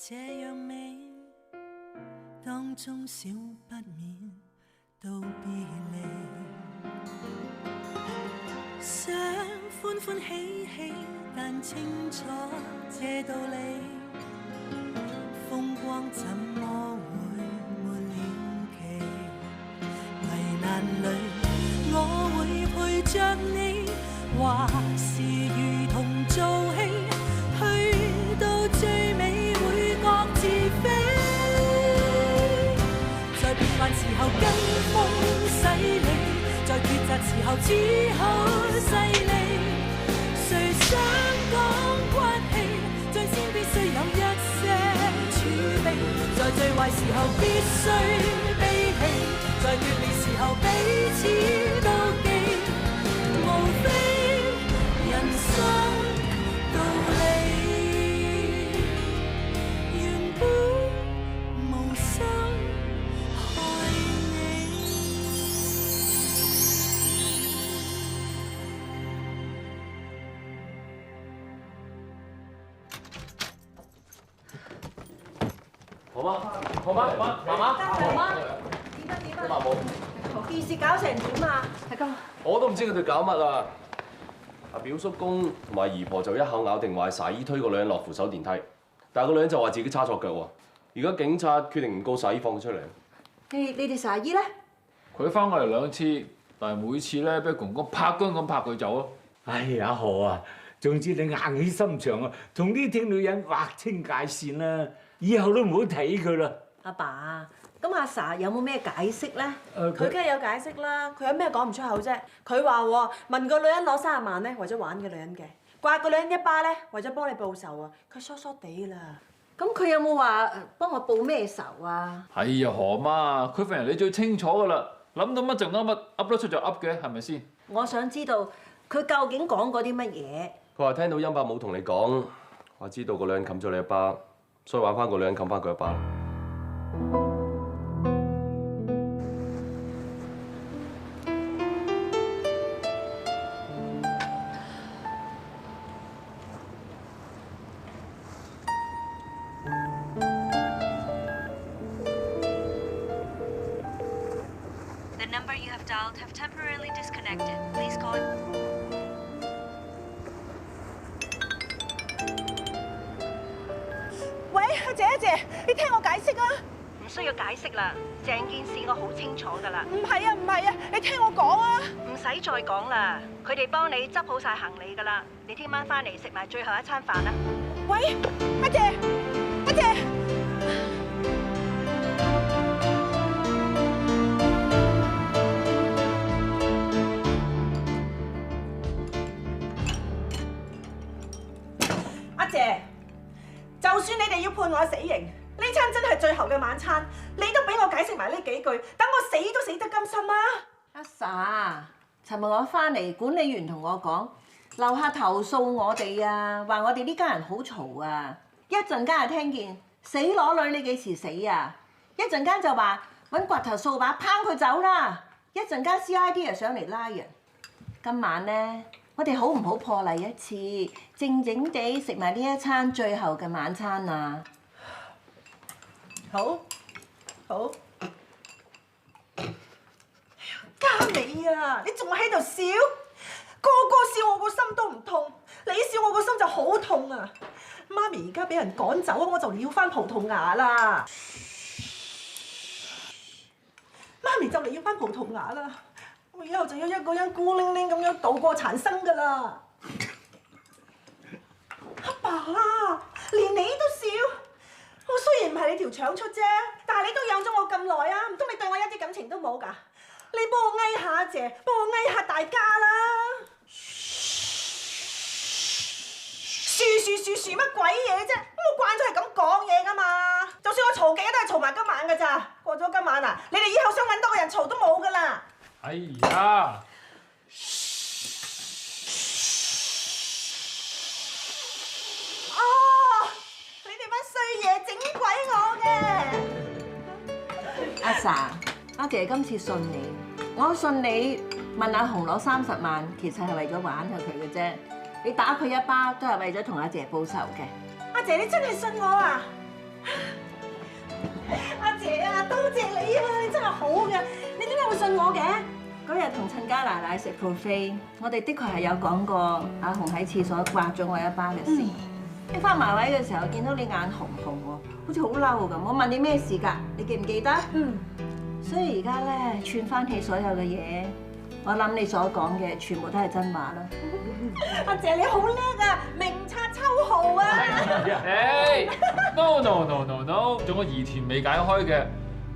這樣美，當中少不免道別離。想歡歡喜喜，但清楚這道理，風光怎麼會沒了期？危難裏我會陪着你，或是如同做戲，去到最美會各自飛。在變幻時候跟風洗禮，在抉擇時候只好勢利。誰想講骨氣，最先必須有一些儲備。在最壞時候必須悲喜，在決裂時候彼此妒忌。無非人生道理，原本無心害你。好嗎？好嗎？媽媽，好嗎？點啊？媽冇。件事搞成點啊？大哥，我都唔知佢哋搞乜啊！阿表叔公同埋姨婆就一口咬定話係撒姨推個女人落扶手電梯，但係個女人就話自己叉錯腳喎。而家警察決定唔告撒姨，放佢出嚟。你哋撒姨咧？佢翻過嚟2次，但係每次咧俾公公拍姜咁拍佢走咯。哎呀，何啊，總之你硬起心腸啊，同呢啲女人劃清界線啦，以後都唔好睇佢啦。阿爸，咁阿 Sa 有冇咩解釋咧？佢梗係有解釋啦，佢有咩講唔出口啫？佢話喎，問個女人攞30萬咧，為咗玩個女人嘅；刮個女人一巴咧，為咗幫你報仇啊！佢疏疏地啦。咁佢有冇話幫我報咩仇啊？哎呀，何媽，佢份人你最清楚噶啦，諗到乜就噏乜，噏得出就噏嘅，係咪先？我想知道佢究竟講過啲乜嘢？佢話聽到殷伯冇同你講，話知道個女人冚咗你一巴，所以玩翻個女人冚翻佢一巴。The number you have dialed have temporarily disconnected. Please call. 喂，阿姐，你聽我解釋啊！唔需要解釋啦，成件事我好清楚㗎啦。唔係啊，你聽我講啊！唔使再講啦，佢哋幫你執好晒行李㗎啦。你聽晚翻嚟食埋最後一餐飯啦。喂，阿姐。阿姐，就算你哋要判我死刑，呢餐真係最後嘅晚餐，你都俾我解釋埋呢幾句，等我死都死得甘心啊！阿 Sa，尋日我翻嚟，管理員同我講，樓下投訴我哋啊，話我哋呢家人好嘈啊。一陣間就聽見死裸女，你幾時死啊？一陣間就話揾掘頭掃把拏佢走啦。一陣間 CID 又上嚟拉人。今晚咧，我哋好唔好破例一次，靜靜地食埋呢一餐最後嘅晚餐啊？好，嘉美啊，你仲喺度笑？個個笑我個心都唔痛，你笑我個心就好痛啊！媽咪而家俾人趕走，我就要翻葡萄牙啦。媽咪就嚟要翻葡萄牙啦，我以後就要一個人孤零零咁樣度過殘生噶啦。阿爸啊，連你都笑。我雖然唔係你條腸出啫，但係你都養咗我咁耐啊，唔通你對我一啲感情都冇㗎？你幫我翳下阿姐，幫我翳下大家啦！噓乜鬼嘢啫？我慣咗係咁講嘢㗎嘛。就算我嘈幾都係嘈埋今晚㗎咋。過咗今晚啊，你哋以後想揾多個人嘈都冇㗎啦。哎呀！整鬼我嘅，阿 Sa，阿姐今次信你，我信你問阿紅攞30萬，其實係為咗玩下佢嘅啫。你打佢一巴都係為咗同阿姐報仇嘅。阿姐你真係信我啊？阿姐啊，多謝你啊，你真係好嘅。你點解會信我嘅？嗰日同親家奶奶食 buffet，我哋的確係有講過阿紅喺廁所刮咗我一巴嘅事。你翻埋位嘅時候，見到你眼紅紅喎，好似好嬲咁。我問你咩事㗎？你記唔記得？所以而家咧串翻起所有嘅嘢，我諗你所講嘅全部都係真話啦。阿姐你好叻啊，明察秋毫啊！誒 no， 仲有疑團未解開嘅。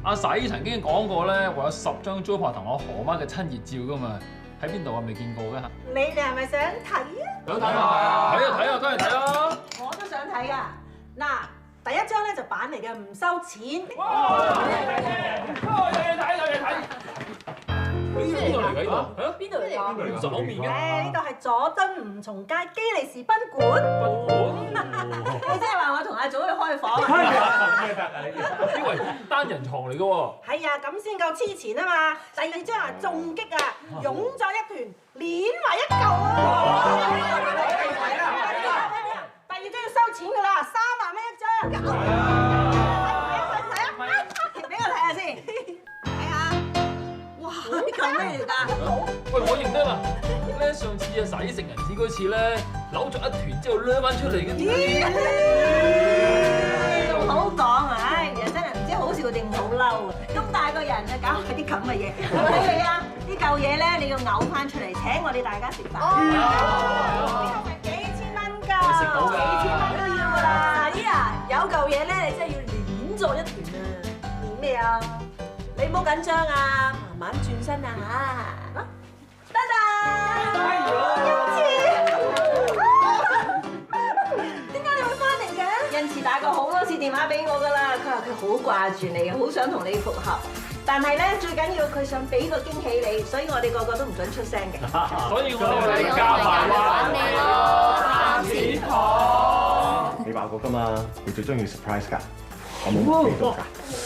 阿洗曾經講過咧，話有10張租拍同我何媽嘅親熱照噶嘛，喺邊度啊？未見過嘅嚇。你哋係咪想睇啊？想睇啊！睇啊！當然睇啦。我都想睇噶。嗱，第一張咧就版嚟嘅，唔收錢。哇！有嘢睇。邊度嚟㗎呢度？邊度嚟㗎？左面嘅。呢度係佐敦吳松街基利士賓館。你即係話我同阿祖去開房？因為單人床嚟嘅喎。係啊，咁先夠黐錢啊嘛。第二張啊，仲激啊，擁咗一團，攣埋一嚿啊！第二張要收錢㗎啦，3萬蚊一張。俾我睇下先，睇下。哇！呢嚿咩嚟㗎？喂，我認得啦。咧上次啊洗成人紙嗰次咧，扭咗一團之後掠翻出嚟嘅。仲好講啊！唉，人真係唔知好笑定好嬲啊！咁大個人啊，搞埋啲咁嘅嘢。我睇你啊，呢嚿嘢咧，你要嘔翻出嚟請我哋大家食飯。呢個係幾千蚊㗎，食到㗎幾千蚊都要㗎啦。咦啊，有嚿嘢咧，你真係要攣咗一團啊！練咩啊？你唔好緊張啊，慢慢轉身啊嚇。得啦！點解你會翻嚟嘅？恩慈打過好多次電話俾我㗎啦，佢話佢好掛住你，好想同你復合。但係咧，最緊要佢想俾個驚喜你，所以我哋個個都唔準出聲嘅。所以我哋加埋啦。你咯，你話過㗎嘛，你最中意 surprise 㗎，我冇俾到㗎。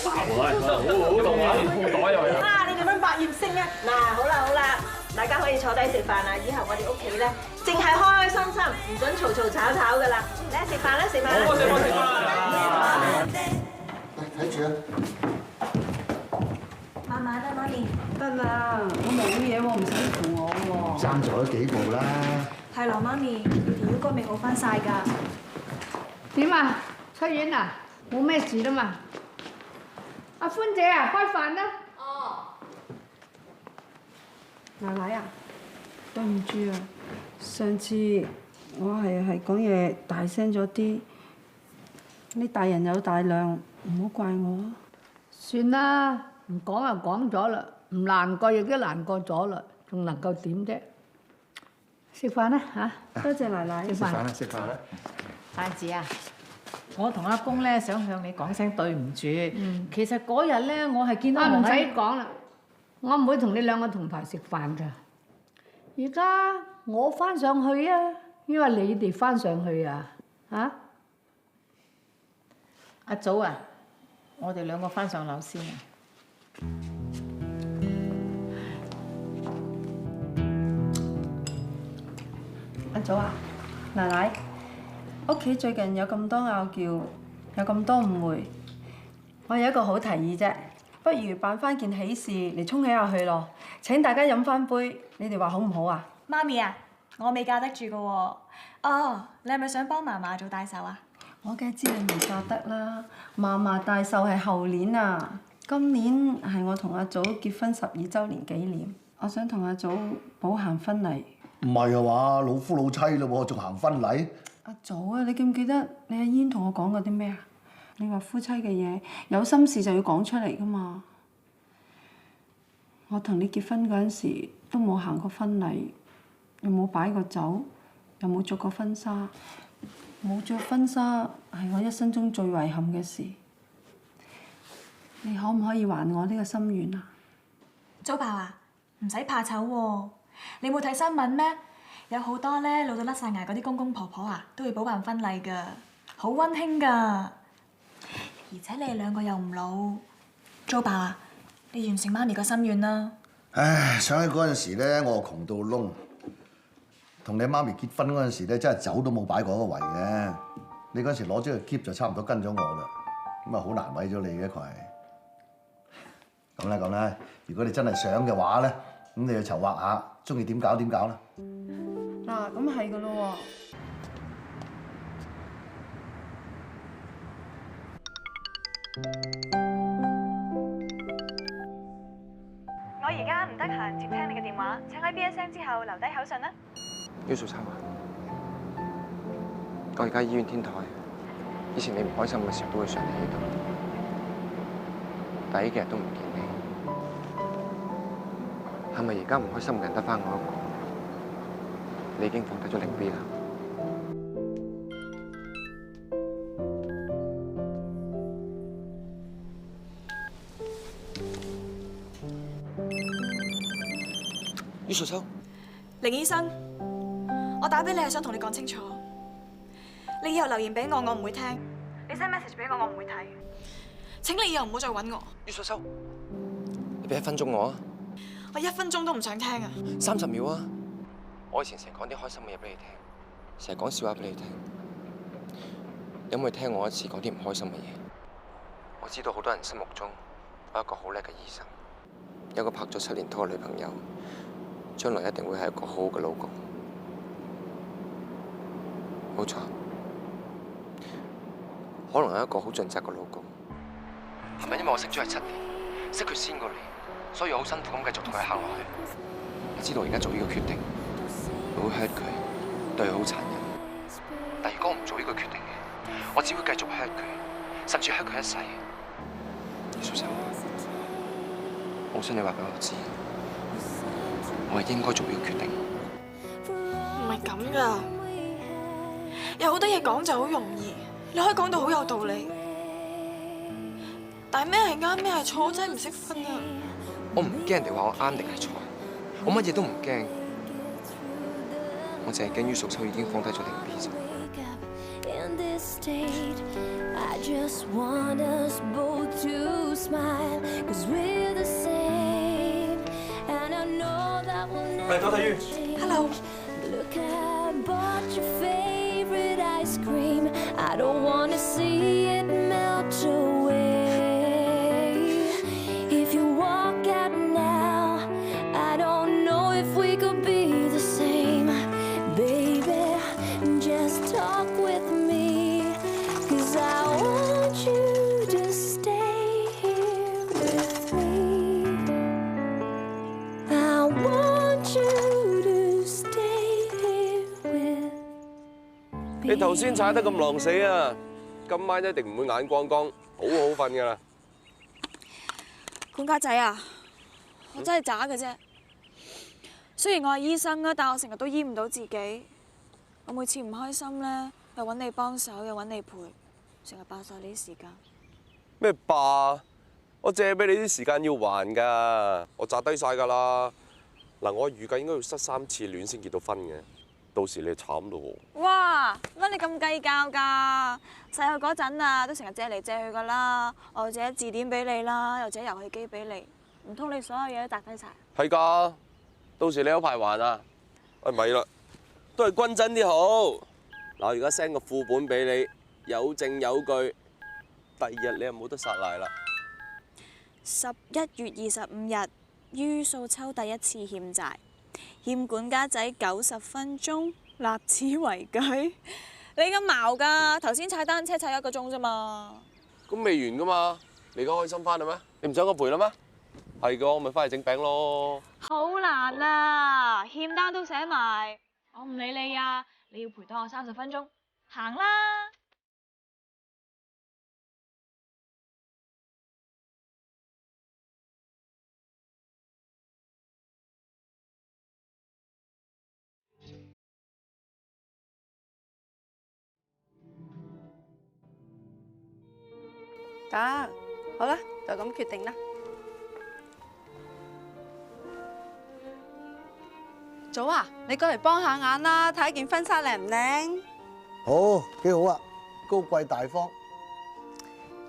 好袋又有。啊！你哋乜百厭星啊？嗱，好啦，大家可以坐低食飯啦。以後我哋屋企咧，淨係開開心心，唔準嘈嘈吵吵㗎啦。嚟食飯啦，食飯啦。好，食飯。睇住啊！慢慢啦，媽咪。得啦，我冇嘢喎，唔使扶我喎。爭咗幾步啦。係咯，媽咪，條腰骨未好翻晒㗎。點啊？出院啊？冇咩事啦嘛？阿歡姐啊，開飯啦！哦。奶奶啊，對唔住啊，上次我係講嘢大聲咗啲，你大人有大量，唔好怪我啊。算啦，唔講就講咗啦，唔難過亦都難過咗啦，仲能夠點啫？食飯啦嚇！多謝奶奶。食飯啦！太子啊，我同阿公咧想向你講聲對唔住。其實嗰日咧，我係見到唔使講啦，我唔會同你兩個同台食飯㗎。而家我翻上去啊，因為你哋翻上去啊，嚇？阿祖啊，我哋兩個翻上樓先啊。阿祖啊，奶奶，屋企最近有咁多拗撬，有咁多誤會，我有一個好提議啫，不如辦翻件喜事嚟沖喜下去咯。請大家飲翻杯，你哋話好唔好啊？媽咪啊，我未嫁得住㗎喎。哦，你係咪想幫嫲嫲做大壽啊？我梗係知你未嫁得啦，嫲嫲大壽係後年啊，今年係我同阿祖結婚12週年紀念，我想同阿祖補行婚禮。唔係啊嘛，老夫老妻咯喎，仲行婚禮？阿祖啊，你記唔記得你阿煙同我講過啲咩啊？你話夫妻嘅嘢有心事就要講出嚟噶嘛。我同你結婚嗰陣時都冇行過婚禮，又冇擺過酒，又冇着過婚紗。冇着婚紗係我一生中最遺憾嘅事。你可唔可以還我呢個心願啊？祖爸啊，唔使怕醜喎。你冇睇新聞咩？有好多咧老到甩晒牙嗰啲公公婆婆啊，都會補辦婚禮㗎，好溫馨㗎。而且你哋兩個又唔老，祖爸啊，你完成媽咪個心願啦。唉，想起嗰陣時咧，我窮到窿，同你媽咪結婚嗰陣時咧，真係酒都冇擺過一個圍嘅。你嗰陣時攞咗個喼就差唔多跟咗我啦。咁啊好難為咗你嘅佢。咁啦，如果你真係想嘅話咧，咁你去籌劃下，中意點搞點搞啦。嗱，咁係噶咯喎。我而家唔得閒接聽你嘅電話，請喺 BSM 之後留低口信啦。于素秋啊，我而家醫院天台，以前你唔開心嘅時候都會上嚟呢度，但係呢幾日都唔見你，係咪而家唔開心嘅人得返我一個？你已經放低咗凌 B 啦。于素秋，凌醫生，我打俾你係想同你講清楚，你以後留言俾我，我唔會聽；你 send message 俾我，我唔會睇。請你以後唔好再揾我。于素秋，你俾1分鐘我啊！我1分鐘都唔想聽啊！30秒啊！我以前成日講啲開心嘅嘢俾你聽，成日講笑話俾你聽，你可唔可以聽我一次講啲唔開心嘅嘢？我知道好多人心目中我係一個好叻嘅醫生，有個拍咗7年拖嘅女朋友，將來一定會係一個好好嘅老公。冇錯，可能係一個好盡責嘅老公。係咪因為我識咗佢7年，識佢先過你，所以我好辛苦咁繼續同佢行落去？我知道我而家做呢個決定會 hurt 佢，對佢好殘忍。但如果我唔做呢個決定嘅，我只會繼續 hurt 佢，甚至 hurt 佢一世。素秋，我想你話俾我知，我係應該做呢個決定。唔係咁噶，有好多嘢講就好容易，你可以講到好有道理，但係咩係啱，咩係錯，我真係唔識分啊！我唔驚人哋話我啱定係錯，我乜嘢都唔驚，我淨係驚於素秋已經放低咗凌 B 啫。喂，周體於。Hello。你頭先踩得咁狼死啊！今晚一定唔會眼光光，好好瞓㗎啦。管家仔啊，我真係渣嘅啫。雖然我係醫生啊，但我成日都醫唔到自己。我每次唔開心咧，又揾你幫手，又揾你陪，成日霸晒你啲時間。咩霸？我借俾你啲時間要還㗎，我砸低晒㗎啦。嗱，我預計應該要失3次戀先結到婚嘅。到時你慘咯喎！哇，乜你咁計較㗎？細個嗰陣啊，都成日借嚟借去㗎啦，我又借字典俾你啦，又借遊戲機俾你，唔通你所有嘢都砸低晒？係㗎，到時你有排還啊！喂，咪啦，都係均真啲好。嗱，我而家 send 個副本俾你，有證有據，第2日你又冇得撒賴啦。11月25日，於素秋第1次欠債。欠管家仔90分鐘，立此為據。你咁矛㗎？頭先踩單車踩1個鐘啫嘛。咁未完㗎嘛？你而家開心翻啦咩？你唔想我賠啦咩？係㗎，我咪翻嚟整餅咯。好難啊！欠單都寫埋。我唔理你啊！你要賠多我30分鐘，行啦！得，好啦，就咁決定啦。祖啊，你過嚟幫下眼啦，睇件婚紗靚唔靚？好，幾好啊，高貴大方。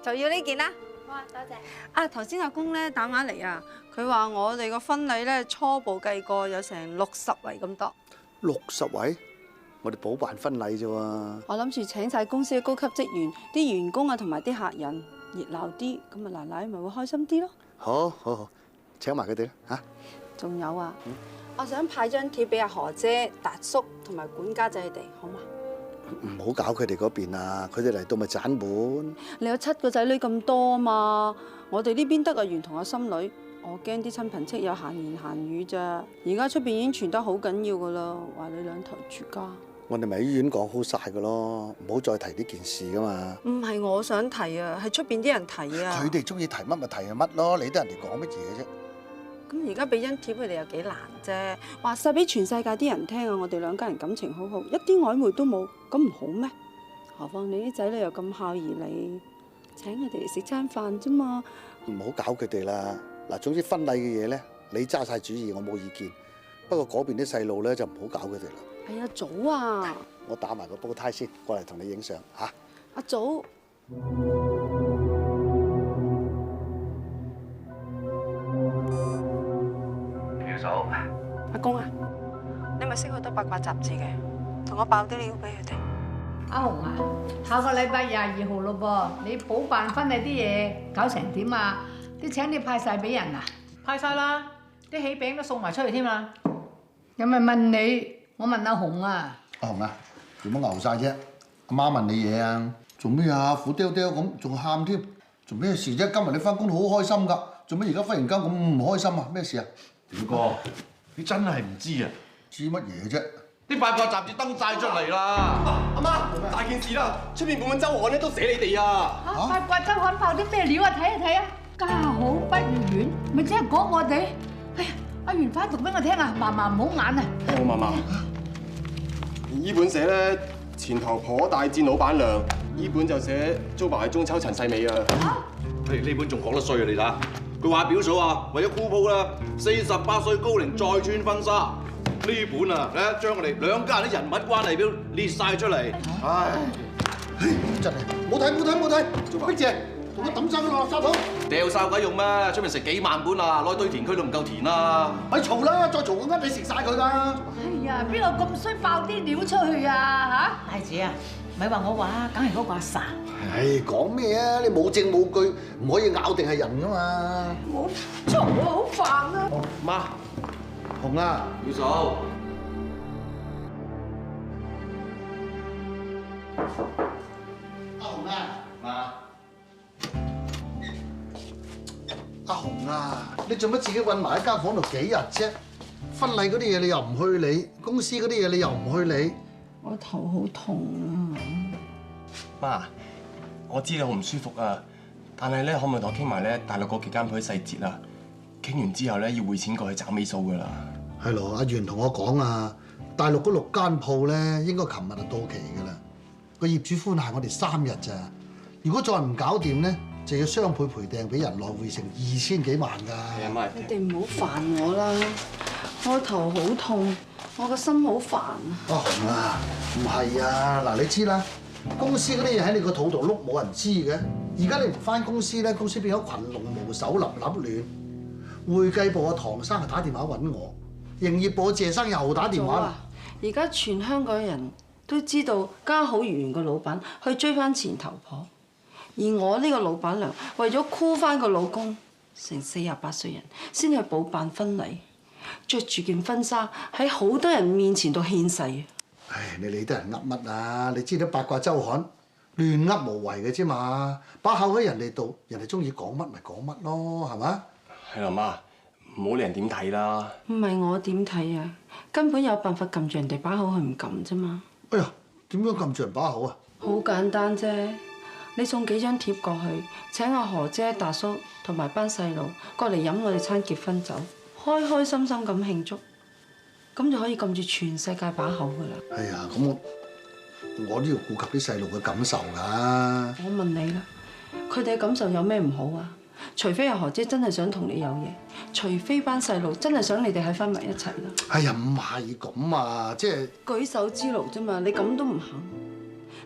就要呢件啦。哇，多謝。啊，頭先阿公咧打電話嚟啊，佢話我哋個婚禮咧初步計過有成60圍咁多。60位？我哋補辦婚禮啫喎。我諗住請晒公司嘅高級職員、啲員工啊同埋啲客人。熱鬧啲，咁啊奶奶咪會開心啲咯。好，好，好，請埋佢哋啦嚇。仲有啊，我想派張貼俾阿何姐、達叔同埋管家仔佢哋，好嘛？唔好搞佢哋嗰邊啊！佢哋嚟到咪盞本。你有7個仔女咁多啊嘛，我哋呢邊得阿元同阿心女，我驚啲親朋戚友閒言閒語咋。而家出邊已經傳得好緊要噶啦，話你兩頭住家。我哋咪喺醫院講好晒噶咯，唔好再提呢件事噶嘛。唔係我想提啊，係出邊啲人提啊。佢哋中意提乜咪提係乜咯，理得人哋講乜嘢啫？咁而家俾張貼佢哋有幾難啫？話晒俾全世界啲人聽啊！我哋兩家人感情好好，一啲曖昧都冇，咁唔好咩？何況你啲仔女又咁孝義你，請佢哋嚟食餐飯啫嘛。唔好搞佢哋啦！嗱，總之婚禮嘅嘢咧，你揸晒主意，我冇意見。不過嗰邊啲細路咧就唔好搞佢哋啦。係阿祖啊！我打埋個煲呔先，過嚟同你影相嚇。阿祖。嫂，阿公啊，你咪識好多八卦雜誌嘅，同我爆啲料俾佢哋。阿紅啊，下個禮拜22號咯噃，你補辦婚禮啲嘢搞成點啊？啲請你派晒俾人啊？派晒啦，啲喜餅都送埋出去添啦。有咪問你？我問阿紅啊。阿紅啊，做乜牛晒啫？阿媽問你嘢啊？做咩啊？苦雕雕咁，仲喊添？做咩事啫？今日你翻工好開心㗎，做咩而家忽然間咁唔開心啊？咩事啊？表哥，你真係唔知啊？知乜嘢啫？啲八卦雜誌登晒出嚟啦！阿媽，大件事啦！出面本周刊咧都寫你哋啊！八卦周刊爆啲咩料啊？睇下睇啊！家好不如願，咪即係講我哋。哎呀，阿元快讀俾我聽啊！嫲嫲唔好眼啊！好，嫲嫲。呢本寫咧前頭婆大戰老闆娘，呢本就寫租埋中秋陳世美啊！呢本仲講得衰啊！你睇。佢話表嫂啊，為咗箍煲啦，48歲高齡再穿婚紗。呢本啊，咧將我哋兩家人啲人物關係表列晒出嚟。唉，真係冇睇，碧姐同我抌晒佢落垃圾桶。掉晒鬼用咩？出面食幾萬本啊，攞堆填區都唔夠填啦。咪嘈啦，再嘈我呃你食晒佢㗎。哎呀，邊個咁衰爆啲料出去啊？嚇！大姐啊，咪話我話，梗係嗰個阿 Sa。唉，講咩啊？你冇證冇據，唔可以咬定係人㗎嘛。冇嘈啊，好煩啊！媽，紅啊，表嫂。阿紅啊，媽。阿紅啊，你做乜自己韞埋喺間房度幾日啫？婚禮嗰啲嘢你又唔去理，公司嗰啲嘢你又唔去理。我頭好痛啊！媽，我知你好唔舒服啊，但係咧可唔可以同我傾埋咧大陸嗰幾間鋪啲細節啊？傾完之後咧要匯錢過去找尾數㗎啦。係咯，阿元同我講啊，大陸嗰6間鋪咧應該琴日就到期㗎啦。個業主寬限我哋3日咋，如果再唔搞掂咧，就要雙倍賠訂俾人，來回成2000幾萬㗎。係啊，媽。你哋唔好煩我啦，我頭好痛，我個心好煩啊！阿紅啊，唔係啊，嗱你知啦，公司嗰啲嘢喺你個肚度碌，冇人知嘅。而家你唔翻公司咧，公司變咗群龍無首，立亂。會計部阿唐生係打電話揾我，營業部謝生又打電話。而家全香港人都知道家好月圓個老闆去追翻前頭婆，而我呢個老闆娘為咗箍翻個老公，成48歲人先去補辦婚禮，着住件婚紗喺好多人面前度獻誓。唉，你理得人噏乜啊？你知道八卦周刊亂噏無謂嘅啫嘛，把口喺人哋度，人哋中意講乜咪講乜咯，係嘛？係啦，媽，唔好理人點睇啦。唔係我點睇啊，根本有辦法撳住人哋把口，佢唔撳啫嘛。哎呀，點樣撳住人把口啊？好簡單啫，你送幾張貼過去，請阿何姐、達叔同埋班細路過嚟飲我哋餐結婚酒，開開心心咁慶祝，咁就可以撳住全世界把口噶啦。哎呀，咁我都要顧及啲細路嘅感受㗎。我問你啦，佢哋嘅感受有咩唔好啊？除非阿何姐真係想同你有嘢，除非班細路真係想你哋喺翻埋一齊啦。哎呀，唔係咁啊，即係舉手之勞啫嘛，你咁都唔肯，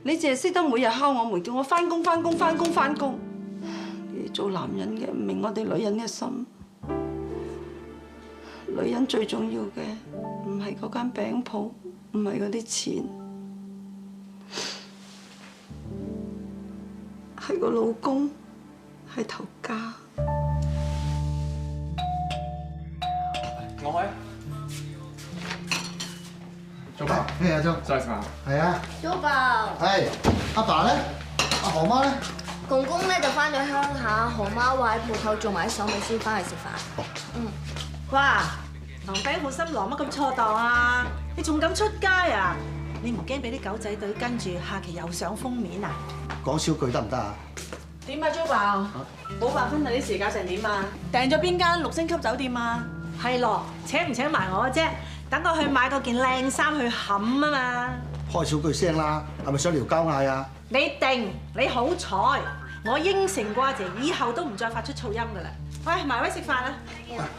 你淨係識得每日敲我門，叫我翻工。你做男人嘅唔明我哋女人嘅心，女人最重要嘅唔係嗰間餅鋪，唔係嗰啲錢，係個老公。係頭家。我開。租爸，咩啊，租？再食飯。係啊。租爸。係。阿爸咧？阿何媽咧？公公咧就翻咗鄉下，何媽話喺鋪頭做埋啲手尾先翻嚟食飯。哇！狼狽好心，狼乜咁錯當啊？你仲敢出街啊？你唔驚俾啲狗仔隊跟住下期又上封面啊？講少句得唔得啊？點啊，租爸？補辦婚禮啲時間成點啊？訂咗邊間6星級酒店啊？係咯，請唔請埋我啫？等我去買嗰件靚衫去冚啊嘛！開少句聲啦，係咪想撩交嗌啊？你定，你好彩，我應承過阿姐，以後都唔再發出噪音噶啦。喂，埋位食飯啦！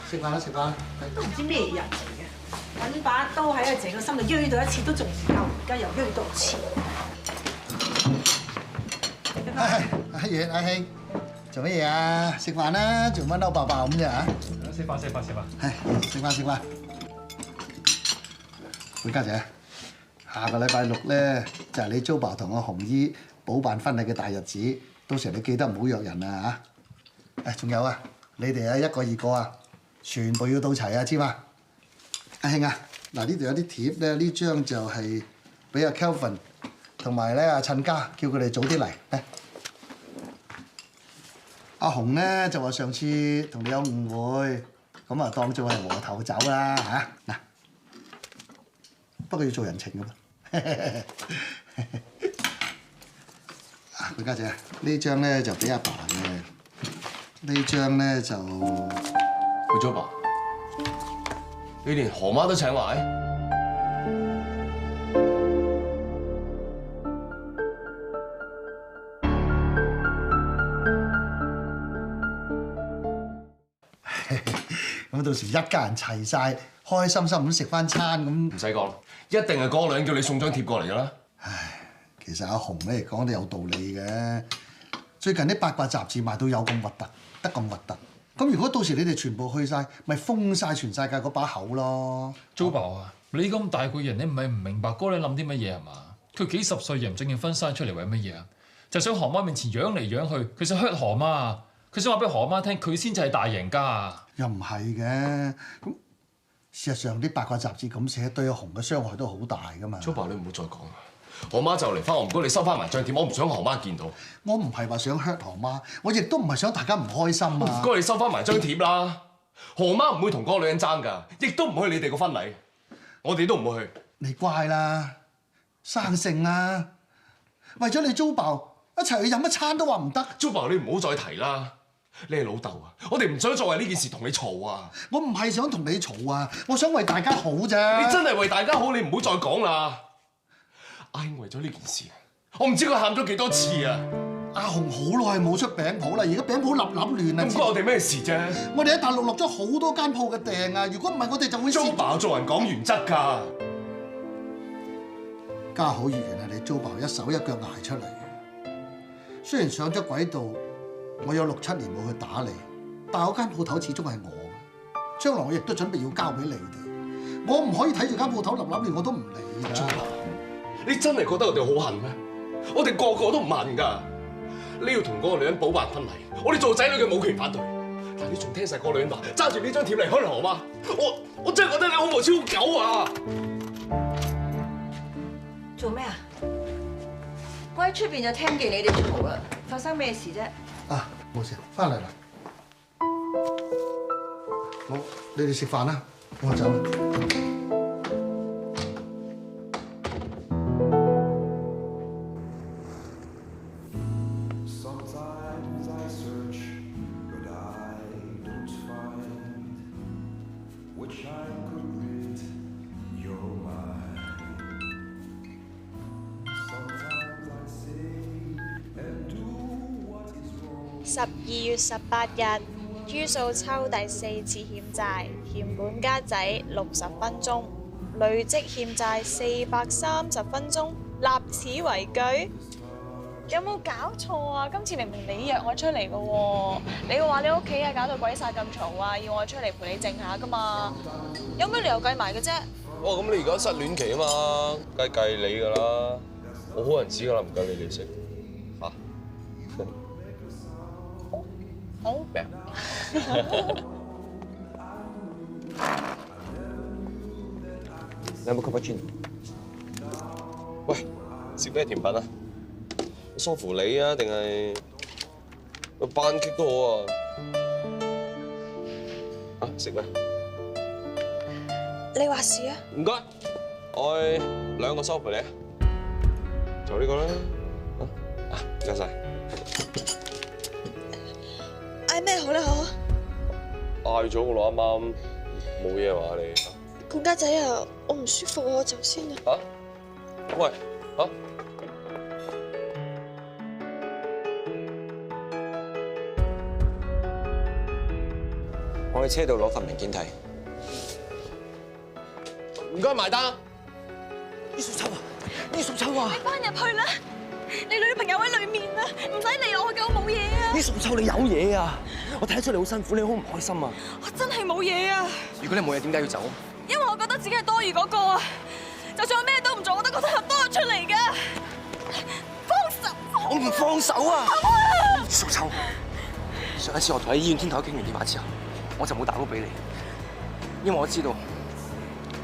食飯啦，食飯啦！都唔知咩人嚟嘅，揾把刀喺阿姐個心度鋥到一次都仲唔夠，而家又鋥到次。阿爺阿兄，做乜嘢啊？食飯啦，做乜嬲爆爆咁啫嚇？食飯。係食飯。本家姐，下個禮拜6咧就係你租爸同阿紅姨補辦婚禮嘅大日子，到時你記得唔好約人啊嚇！誒，仲有啊，你哋啊一個二個啊，全部要到齊啊，知嘛？阿兄啊，嗱呢度有啲貼咧，呢張就係俾阿 Kelvin 同埋咧阿陳家，叫佢哋早啲嚟。阿紅咧就話上次同你有誤會，咁啊當做係和頭酒啦嚇嗱。不過要做人情噶嘛。佢家姐，呢張咧就俾阿爸嘅，呢張咧就佢租爸，你連何媽都請埋？咁到時一家人齊晒，開開心心咁食翻餐咁。唔使講，一定係嗰個女人叫你送張貼過嚟㗎啦。唉，其實阿紅咧講得有道理嘅。最近啲八卦雜誌賣到有咁核突，得咁核突。咁如果到時你哋全部去晒，咪封晒全世界嗰把口咯。租爸啊，你咁大個人，你唔係唔明白哥你諗啲乜嘢係嘛？佢幾十歲人唔正經婚紗出嚟為乜嘢啊？就想何媽面前養嚟養去，佢想 hurt 何媽，佢想話俾何媽聽，佢先至係大贏家啊！又唔係嘅，咁事實上啲八卦雜誌咁寫，對阿紅嘅傷害都好大噶嘛。租爸，你唔好再講啦。何媽就嚟翻，我唔該你收翻埋張貼，我唔想何媽見到。我唔係話想 hurt 何媽，我亦都唔係想大家唔開心啊。唔該你收翻埋張貼啦。何媽唔會同嗰個女人爭㗎，亦都唔去你哋個婚禮，我哋都唔會去。你乖啦，生性啦，為咗你租爸一齊去飲一餐都話唔得。租爸，你唔好再提啦。你係老豆啊！我哋唔想再為呢件事同你嘈啊！我唔係想同你嘈啊，我想為大家好啫。你真係為大家好，你唔好再講啦。阿兄為咗呢件事，我唔知佢喊咗幾多次啊！阿紅好耐冇出餅鋪啦，而家餅鋪立亂啊！唔關我哋咩事啫？我哋喺大陸落咗好多間鋪嘅訂啊！如果唔係，我哋就會租爸做人講原則㗎。家好月圓係你租爸一手一腳捱出嚟嘅。雖然上咗軌道，我有6、7年冇去打理，但係嗰間鋪頭始終係我嘅。將來我亦都準備要交俾你哋，我唔可以睇住間鋪頭立亂我都唔理㗎。租爸，你真係覺得我哋好恨咩？我哋個個都唔恨㗎。你要同嗰個女人補辦婚禮，我哋做仔女嘅冇權反對。但你仲聽晒嗰個女人話，揸住呢張貼嚟開何媽？我真係覺得你好無超狗啊！做咩啊？我喺出邊就聽見你哋嘈啦，發生咩事啫？啊，冇事，翻嚟啦。好，你哋食飯啦，我走啦。12月18日，于素秋第4次欠債，欠本家仔60分鐘，累積欠債430分鐘，立此為據。有冇搞錯啊？今次明明你約我出嚟嘅喎，你話你屋企啊搞到鬼晒咁嘈啊，要我出嚟陪你靜下噶嘛？有咩理由計埋嘅啫？哦，咁你而家失戀期啊嘛，梗係計你㗎啦，我好人知㗎啦，唔計你利息。嚇？好咩？你有冇 cappuccino？喂，食咩甜品啊？梳芙梨啊，定係個班戟都好啊？啊，食咩？你話事啊？唔該，我2個梳芙梨，就呢個啦。啊，唔該晒。嗌咩好咧？嗬？嗌咗個咯，啱啱冇嘢話你。管家仔啊，我唔舒服啊，我走先啊。嚇？喂，嚇？我喺車度攞份文件睇。唔該埋單。於素秋啊！於素秋啊！你翻入去啦！你女朋友喺裏面啊，唔使理我嘅，我冇嘢啊！於素秋，你有嘢啊！我睇得出你好辛苦，你好唔開心啊！我真係冇嘢啊！如果你冇嘢，點解要走？因為我覺得自己係多餘嗰個啊！就算我咩都唔做，我都覺得係多咗出嚟㗎。放手！我唔放手啊！於素秋，上一次我同喺醫院天台傾完電話之後，我就冇打到俾你，因為我知道，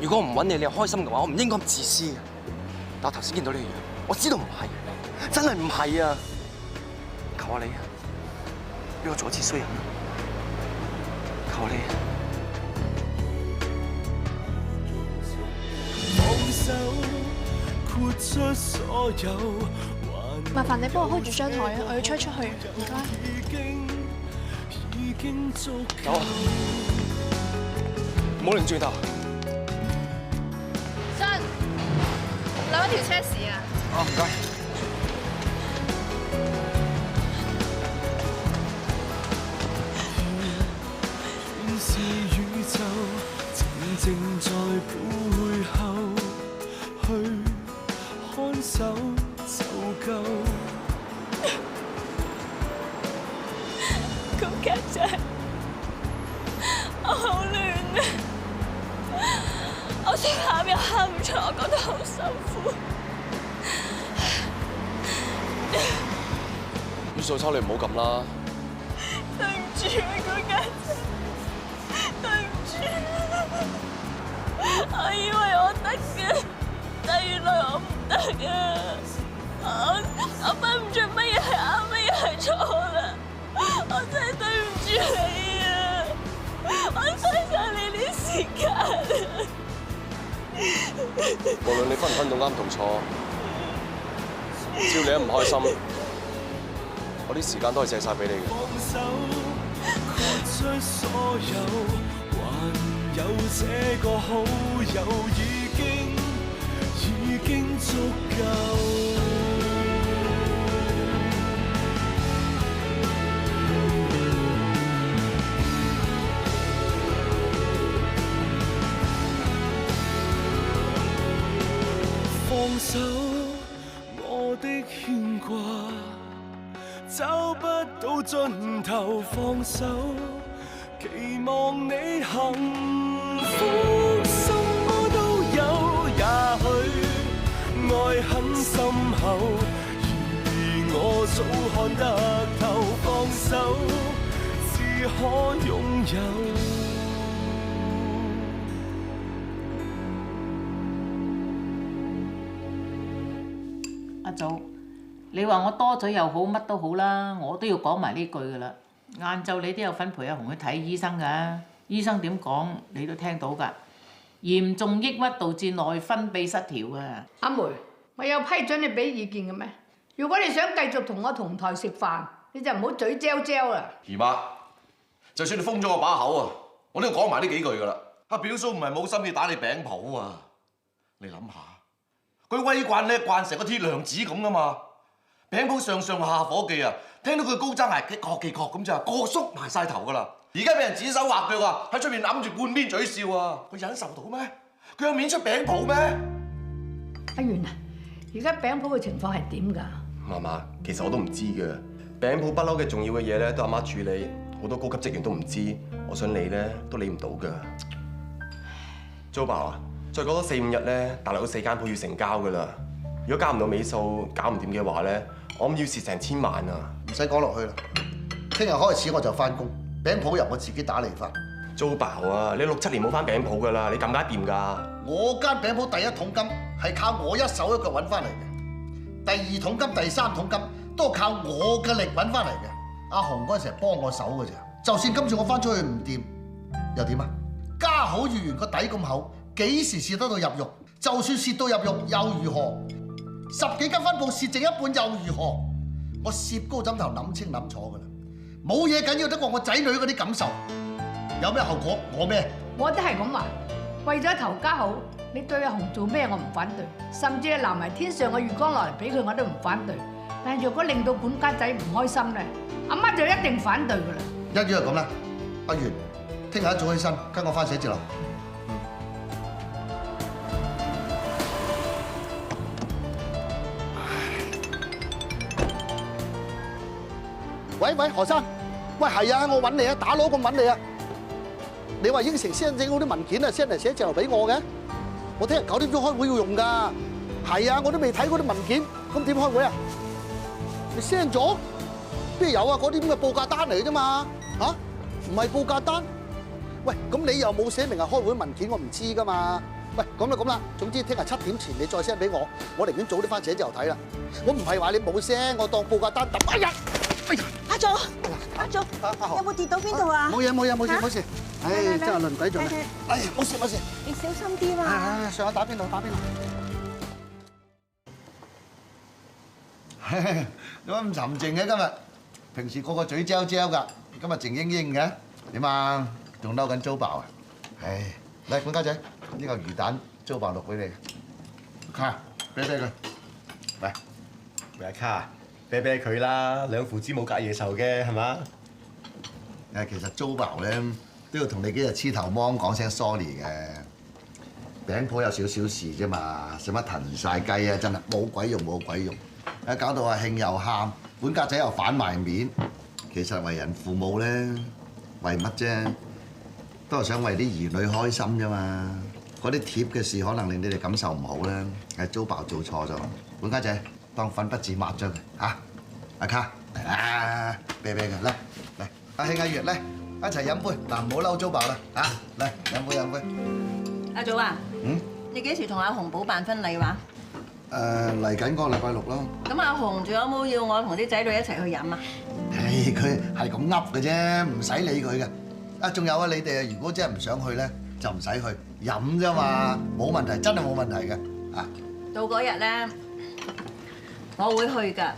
如果我唔揾你，你又開心嘅話，我唔應該咁自私嘅。但我頭先見到你嘅樣，我知道唔係，真係唔係啊！求下你啊，俾我做一次衰人啊！求下你啊！麻煩你幫我 hold 住張台啊，我要出去，唔該。走啊！唔好擰轉頭。信，留一條車匙啊！哦，唔該。正在背後去看守就夠。咁家姐，我好亂啊！我想喊又喊唔出，我覺得好辛苦。於素秋，你唔好咁啦。對唔住啊，管家姐，對唔住。我以為我得嘅，但原來我唔得啊！我分唔出乜嘢係啱，乜嘢係錯啦！我真係對唔住你啊！我嘥晒你啲時間啊！無論你分唔分到啱同錯，只要你一唔開心，我啲時間都係借晒俾你嘅。有這個好友已經足夠。放手，我的牽掛，找不到盡頭。放手，期望你幸福，什麼都有，也許愛很深厚，然而我早看得透，放手只可擁有。阿祖，你話我多嘴又好，乜都好啦，我都要講埋呢句噶啦。晏晝你都有份陪阿紅去睇醫生㗎，醫生點講你都聽到㗎，嚴重抑鬱導致內分泌失調啊！阿梅，我有批准你俾意見嘅咩？如果你想繼續同我同台食飯，你就唔好嘴嚼嚼啦。姨媽，就算你封咗我把口啊，我都要講埋呢幾句㗎啦。阿表嫂唔係冇心意打你餅譜啊，你諗下，佢威慣叻慣成個鐵娘子咁㗎嘛，餅鋪上下夥計啊！聽到佢高踭鞋幾角咁咋，個縮埋晒頭噶啦！而家俾人指手畫腳啊，喺出面揞住半邊嘴笑啊！佢忍受到咩？佢有面出餅鋪咩？阿元啊，而家餅鋪嘅情況係點㗎？嫲嫲，其實我都唔知嘅。餅鋪不嬲嘅重要嘅嘢咧，都阿媽處理，好多高級職員都唔知。我想理咧，都理唔到㗎。租爸啊，再過多4、5日咧，大陸有4間鋪要成交㗎啦。如果交唔到尾數，搞唔掂嘅話咧，我諗要蝕成千萬啊！唔使講落去啦，聽日開始我就翻工，餅鋪由我自己打理翻。租爆啊！你6、7年冇翻餅鋪㗎啦，你撳得掂㗎？我間餅鋪第一桶金係靠我一手一腳揾翻嚟嘅，第二桶金、第三桶金都係靠我嘅力揾翻嚟嘅。阿紅嗰陣時係幫我手嘅咋，就算今次我翻出去唔掂，又點啊？家好月圓個底咁厚，幾時蝕得到入肉？就算蝕到入肉又如何？10幾間分鋪蝕剩一半又如何？我攝高枕頭諗清諗楚㗎啦，冇嘢緊要得過我仔女嗰啲感受。有咩後果我孭？我都係咁話，為咗頭家好，你對阿紅做咩我唔反對，甚至係撈埋天上嘅月光落嚟俾佢我都唔反對。但係若果令到管家仔唔開心咧，阿媽就一定反對㗎啦。一於係咁啦，阿元，聽日一早起身跟我翻寫字樓。喂，何生，喂係啊，我揾你啊，打攞咁揾你啊。你話應承先整好啲文件啊，send嚟寫字樓俾我嘅。我聽日9點鐘開會要用㗎。係啊，我都未睇嗰啲文件，咁點開會啊？你 send 咗？邊有啊？嗰啲咁嘅報價單嚟嘅啫嘛。嚇，唔係報價單。喂，咁你又冇寫明係開會文件，我唔知㗎嘛。喂，咁啦，總之聽日7點前你再 send 俾我，我寧願早啲翻寫字樓睇啦。我唔係話你冇 send，我當報價單揼。哎呀！阿祖，有冇跌到邊度啊？冇事。唉，真係輪鬼做咩？哎呀，冇事。你小心啲嘛。上下打邊爐。點解咁沉靜嘅今日？平時個個嘴嚼嚼㗎，今日靜英英嘅。點啊？仲嬲緊租爆啊？唉，嚟管家仔，呢個魚蛋租爆錄俾你。卡，俾佢。嚟，阿卡，俾佢啦，兩父子冇隔夜仇嘅係嘛？誒，其實租爆咧都要同你幾日黐頭芒講聲 sorry 嘅。餅鋪有少少事啫嘛，使乜騰晒雞啊？真係冇鬼用。搞到阿慶又喊，管家仔又反埋面。其實為人父母咧，為乜啫？都係想為啲兒女開心啫嘛。嗰啲貼嘅事可能令你哋感受唔好咧，係租爆做錯咗。管家仔當粉筆字抹咗佢嚇。阿卡嚟啦，啤佢嚟。阿慶阿月嚟，一齊飲杯嗱，唔好嬲租爆啦嚇。嚟飲杯。阿祖啊，你幾時同阿紅補辦婚禮話？嚟緊嗰個禮拜6咯。咁阿紅仲有冇要我同啲仔女一齊去飲啊？佢係咁噏嘅啫，唔使理佢嘅。啊，仲有啊，你哋如果真係唔想去咧，就唔使去飲啫嘛，冇問題，真係冇問題嘅。啊，到嗰日咧，我會去㗎。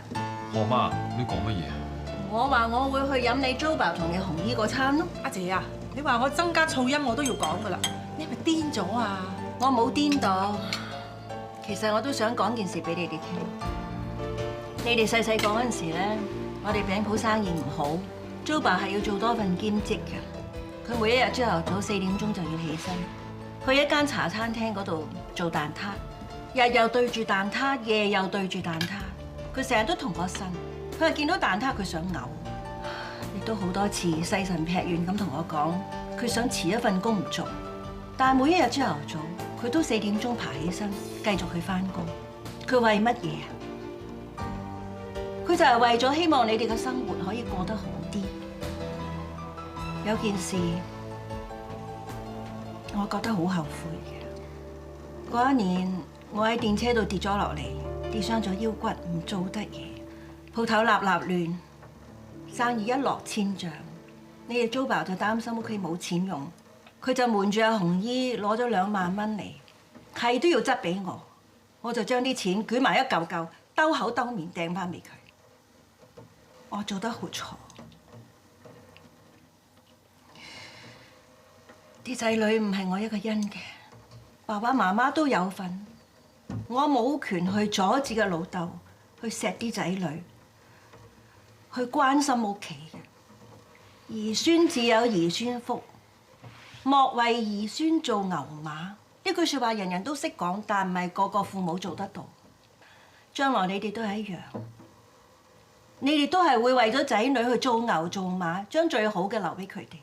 何媽，你講乜嘢？我話我會去飲你租爸同你紅姨嗰餐咯。阿姐啊，你話我增加噪音我都要講㗎啦，你係咪癲咗啊？我冇癲到，其實我都想講件事俾你哋聽。你哋細個嗰陣時咧，我哋餅鋪生意唔好，租爸係要做多份兼職㗎。佢每一日朝頭早4點鐘就要起身，去一間茶餐廳嗰度做蛋撻，日又對住蛋撻，夜又對住蛋撻。佢成日都同我呻，佢話見到蛋撻佢想嘔，亦都好多次細神劈願咁同我講，佢想辭一份工唔做，但係每一日朝頭早佢都4點鐘爬起身繼續去返工。佢為乜嘢啊？佢就係為咗希望你哋嘅生活可以過得好啲。有件事我覺得好後悔嘅。嗰一年我喺電車度跌咗落嚟，跌傷咗腰骨，唔做得嘢，鋪頭立亂，生意一落千丈。你哋租爸就擔心屋企冇錢用，佢就瞞住阿紅姨攞咗2萬蚊嚟，係都要執俾我。我就將啲錢捲埋一嚿嚿，兜口兜面掟翻俾佢。我做得好錯，啲仔女唔係我一個人嘅，爸爸媽媽都有份。我冇權去阻止個老豆去錫啲仔女，去關心屋企嘅。兒孫自有兒孫福，莫為兒孫做牛馬。呢句説話人人都識講，但唔係個個父母做得到。將來你哋都係一樣，你哋都係會為咗仔女去做牛做馬，將最好嘅留俾佢哋。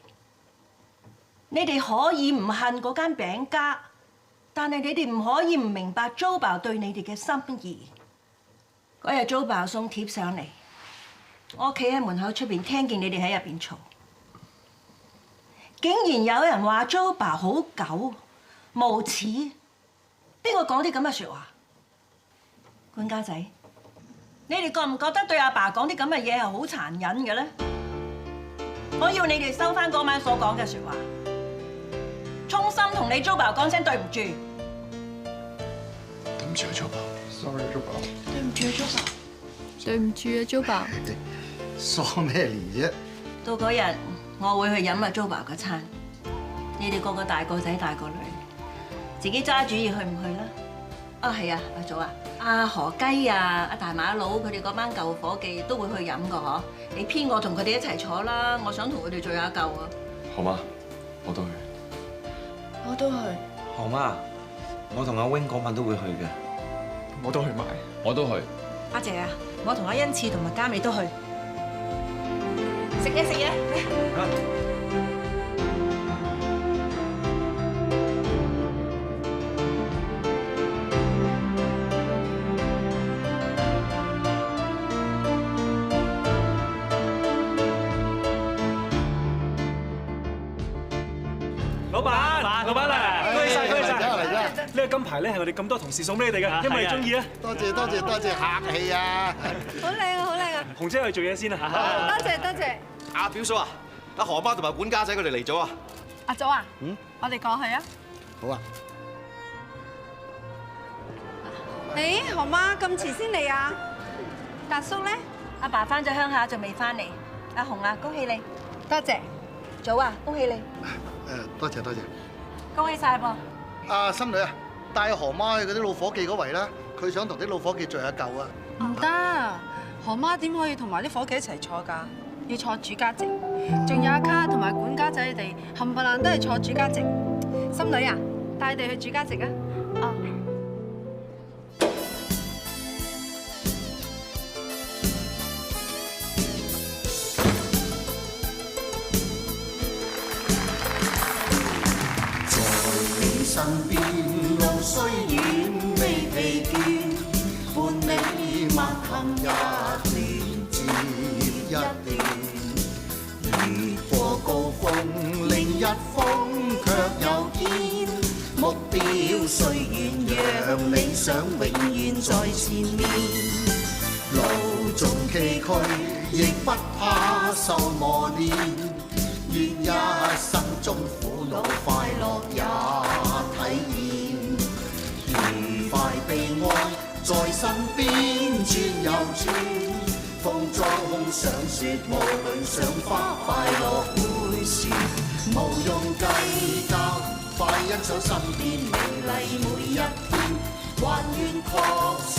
你哋可以唔恨嗰間餅家，但係你哋唔可以唔明白租爸對你哋嘅心意。嗰日租爸送貼上嚟，我企喺門口出邊聽見你哋喺入邊嘈，竟然有人話 Jo 爸好狗無恥，邊個講啲咁嘅説話？管家仔，你哋覺唔覺得對阿爸講啲咁嘅嘢係好殘忍嘅咧？我要你哋收翻嗰晚所講嘅説話，衷心同你 Jo 爸講聲對唔住。對唔住啊，Jo 爸。Sorry，Jo 爸。對唔住啊，Jo 爸。對唔住啊，Jo 爸。疏咩嚟啫？到嗰日我會去飲阿 Jo 爸嗰餐，你哋個個大個仔大個女，自己揸主意去唔去啦？啊係啊，阿祖啊，阿何雞啊，阿大馬佬佢哋嗰班舊伙計都會去飲噶嗬，你編我同佢哋一齊坐啦，我想同佢哋聚下舊啊。好嗎？我都去。我都去。何媽，我同阿 Wing 嗰晚都會去嘅。我都去埋。我都去。阿姐啊，我同阿恩賜同埋嘉美都去。食嘢食嘢。老闆啊，恭喜晒！呢個金牌咧係我哋咁多同事送俾你哋嘅，因為你中意啊！多謝，客氣啊！好靚啊，好靚啊！紅姐去做嘢先啦。多謝。阿表嫂啊，阿何媽同埋管家仔佢哋嚟咗啊！阿祖啊，我哋過去啊。好啊。誒，何媽咁遲先嚟啊？達叔咧？阿爸翻咗鄉下仲未翻嚟。阿紅啊，恭喜你！多謝。祖啊，恭喜你！多謝。恭喜晒噃！阿心女啊，帶何媽去嗰啲老伙計嗰圍啦，佢想同啲老伙計聚下舊啊！唔得，何媽點可以同埋啲伙計一齊坐㗎？要坐主家席，仲有阿卡同埋管家仔你哋冚唪唥都係坐主家席。心女啊，帶你哋去主家席啊！哦。身邊路雖遠未疲倦，伴你漫行一段接一段。越過高峰，另一峰卻又見，目標雖遠，讓理想永遠在前面。路縱崎嶇，亦不怕受磨練，願一生中苦惱快樂也體驗，愉快悲哀在身邊轉又轉，風中想說無論賞花快樂會說，無用計較，快欣賞身邊美麗每一天，還願確信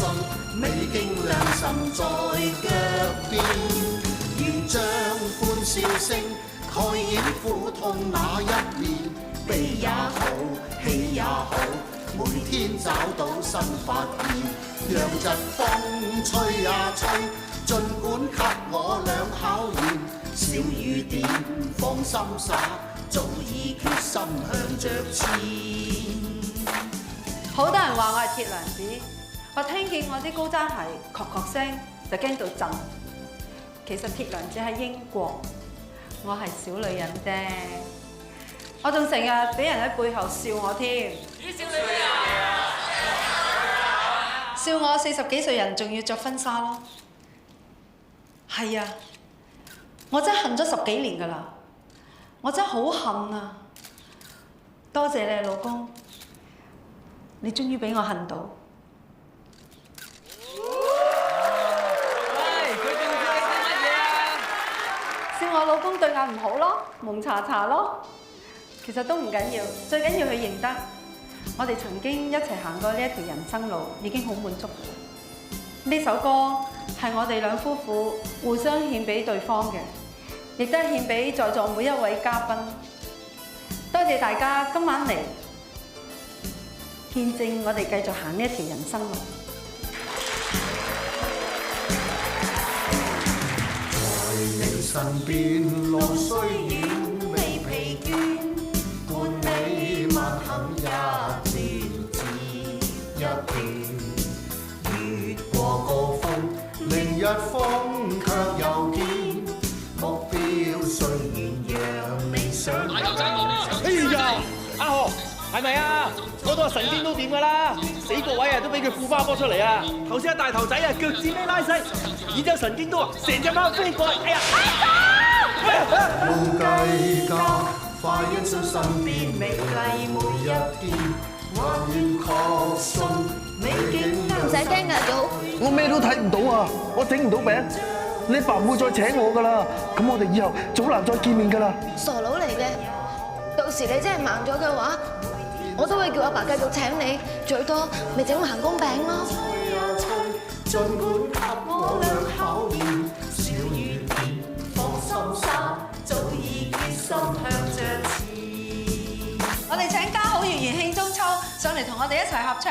美景良辰在腳邊，願將歡笑聲蓋掩苦痛那一面，悲也好，喜也好，每天找到新發現，讓疾風吹呀吹，儘管給我倆考驗，小雨點放心灑，早已決心向着前。好多人話我係鐵娘子，我聽見我啲高踭鞋確確聲就驚到震。其實鐵娘子喺英國。我係小女人啫，我仲成日俾人喺背後笑我添。小女人笑我40幾歲人仲要着婚紗咯。係啊，我真係恨咗10幾年㗎啦，我真係好恨啊！多謝你老公，你終於俾我恨到。我老公對眼唔好咯，蒙查查咯，其實都唔緊要，最緊要佢認得我哋曾經一齊行過呢一條人生路，已經好滿足。呢首歌係我哋兩夫婦互相獻俾對方嘅，亦都係獻俾在座每一位嘉賓。多謝大家今晚嚟見證我哋繼續行呢一條人生路。身邊路雖遠未疲倦，伴你漫行一段接一段，越過高峰，另一峰卻又見，雖然讓你想。哎呀，阿何係咪啊？嗰度神經都掂㗎啦，死個位啊都俾佢富花波出嚟啊！頭先阿大頭仔啊腳趾尾拉細，然之後神經都啊成隻貓飛過嚟，哎呀！冇計較，快欣賞身邊美麗每一天，還願確信美景。唔使驚㗎，祖。我咩都睇唔到啊！我整唔到餅，你爸唔會再請我㗎啦。咁我哋以後早難再見面㗎啦。傻佬嚟嘅，到時你真係盲咗嘅話，我都會叫阿爸繼續請你，最多咪整盲公餅咯。儘管給我倆考驗，小雨點，放心沙，早已決心向着前。我哋請家好月圓慶中秋上嚟同我哋一齊合唱。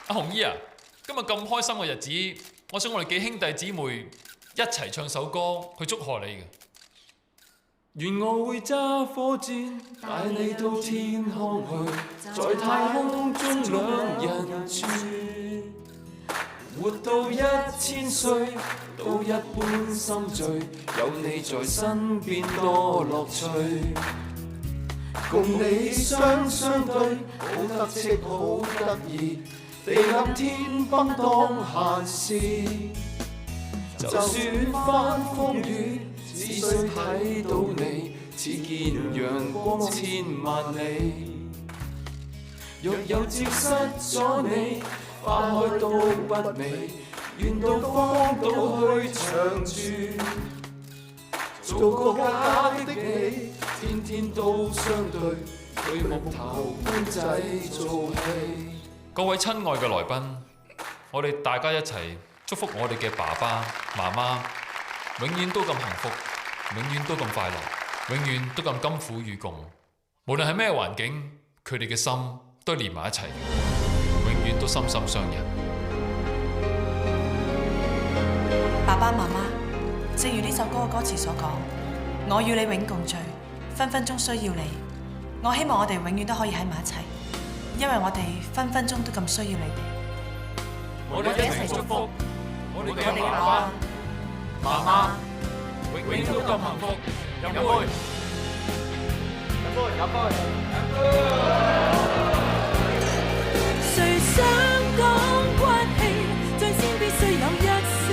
阿紅姨啊，今日咁開心嘅日子，我想我哋幾兄弟姊妹一齊唱首歌去祝賀你嘅。願我會揸火箭帶你到天空去，在太空中兩人住，活到1000歲都一般心醉，有你在身邊多樂趣。共你相對，好得戚好得意，地冧天崩當閒事。就算翻風雨，只需睇到你，似見陽光千萬里。若有朝失咗你，花開都不美，願到荒島去長住。做個假的你，天天都相對，對木頭公仔做戲。各位親愛嘅來賓，我哋大家一齊祝福我哋嘅爸爸媽媽，永遠都咁幸福，永遠都咁快樂，永遠都咁甘苦與共。無論係咩環境，佢哋嘅心都連埋一齊，永遠都心心相印。爸爸媽媽，正如呢首歌嘅歌詞所講，我與你永共聚，分分鐘需要你。我希望我哋永遠都可以喺埋一齊，因為我哋分分鐘都咁需要你哋。我哋一齊祝福我哋嘅爸爸媽媽，永遠都咁幸福。飲杯！飲杯！誰想講骨氣，最先必須有一些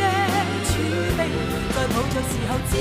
儲備，在抱着時候知